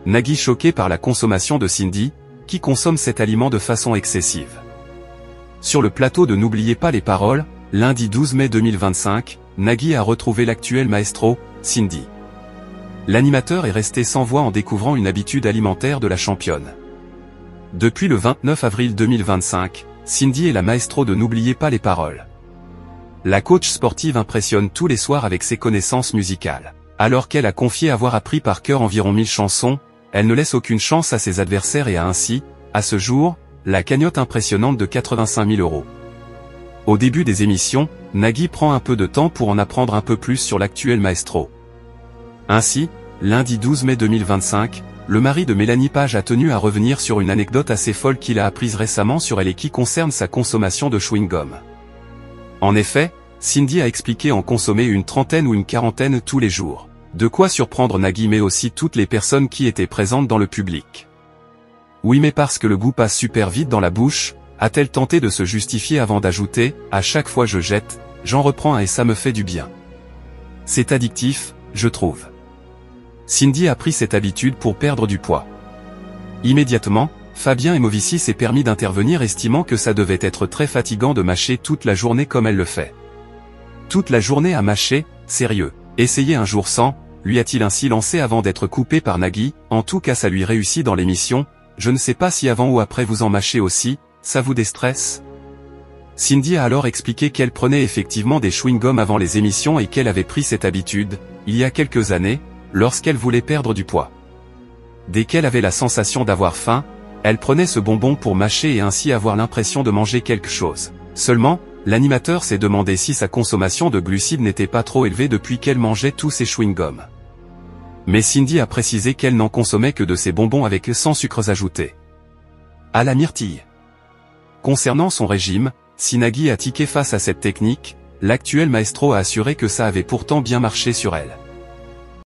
Nagui choqué par la consommation de Cindy, qui consomme cet aliment de façon excessive. Sur le plateau de N'oubliez pas les paroles, lundi 12 mai 2025, Nagui a retrouvé l'actuel maestro, Cindy. L'animateur est resté sans voix en découvrant une habitude alimentaire de la championne. Depuis le 29 avril 2025, Cindy est la maestro de N'oubliez pas les paroles. La coach sportive impressionne tous les soirs avec ses connaissances musicales. Alors qu'elle a confié avoir appris par cœur environ 1000 chansons, elle ne laisse aucune chance à ses adversaires et a ainsi, à ce jour, la cagnotte impressionnante de 85 000 €. Au début des émissions, Nagui prend un peu de temps pour en apprendre un peu plus sur l'actuel maestro. Ainsi, lundi 12 mai 2025, le mari de Mélanie Page a tenu à revenir sur une anecdote assez folle qu'il a apprise récemment sur elle et qui concerne sa consommation de chewing-gum. En effet, Cindy a expliqué en consommer une trentaine ou une quarantaine tous les jours. De quoi surprendre Nagui mais aussi toutes les personnes qui étaient présentes dans le public. Oui mais parce que le goût passe super vite dans la bouche, a-t-elle tenté de se justifier avant d'ajouter, à chaque fois je jette, j'en reprends un et ça me fait du bien. C'est addictif, je trouve. Cindy a pris cette habitude pour perdre du poids. Immédiatement, Fabien Emovici s'est permis d'intervenir estimant que ça devait être très fatigant de mâcher toute la journée comme elle le fait. Toute la journée à mâcher, sérieux. Essayez un jour sans, lui a-t-il ainsi lancé avant d'être coupé par Nagui, en tout cas ça lui réussit dans l'émission, je ne sais pas si avant ou après vous en mâchez aussi, ça vous déstresse ? Cindy a alors expliqué qu'elle prenait effectivement des chewing-gums avant les émissions et qu'elle avait pris cette habitude, il y a quelques années, lorsqu'elle voulait perdre du poids. Dès qu'elle avait la sensation d'avoir faim, elle prenait ce bonbon pour mâcher et ainsi avoir l'impression de manger quelque chose. Seulement, l'animateur s'est demandé si sa consommation de glucides n'était pas trop élevée depuis qu'elle mangeait tous ses chewing-gums. Mais Cindy a précisé qu'elle n'en consommait que de ces bonbons avec sans sucres ajoutés. À la myrtille. Concernant son régime, si Nagui a tiqué face à cette technique, l'actuel maestro a assuré que ça avait pourtant bien marché sur elle.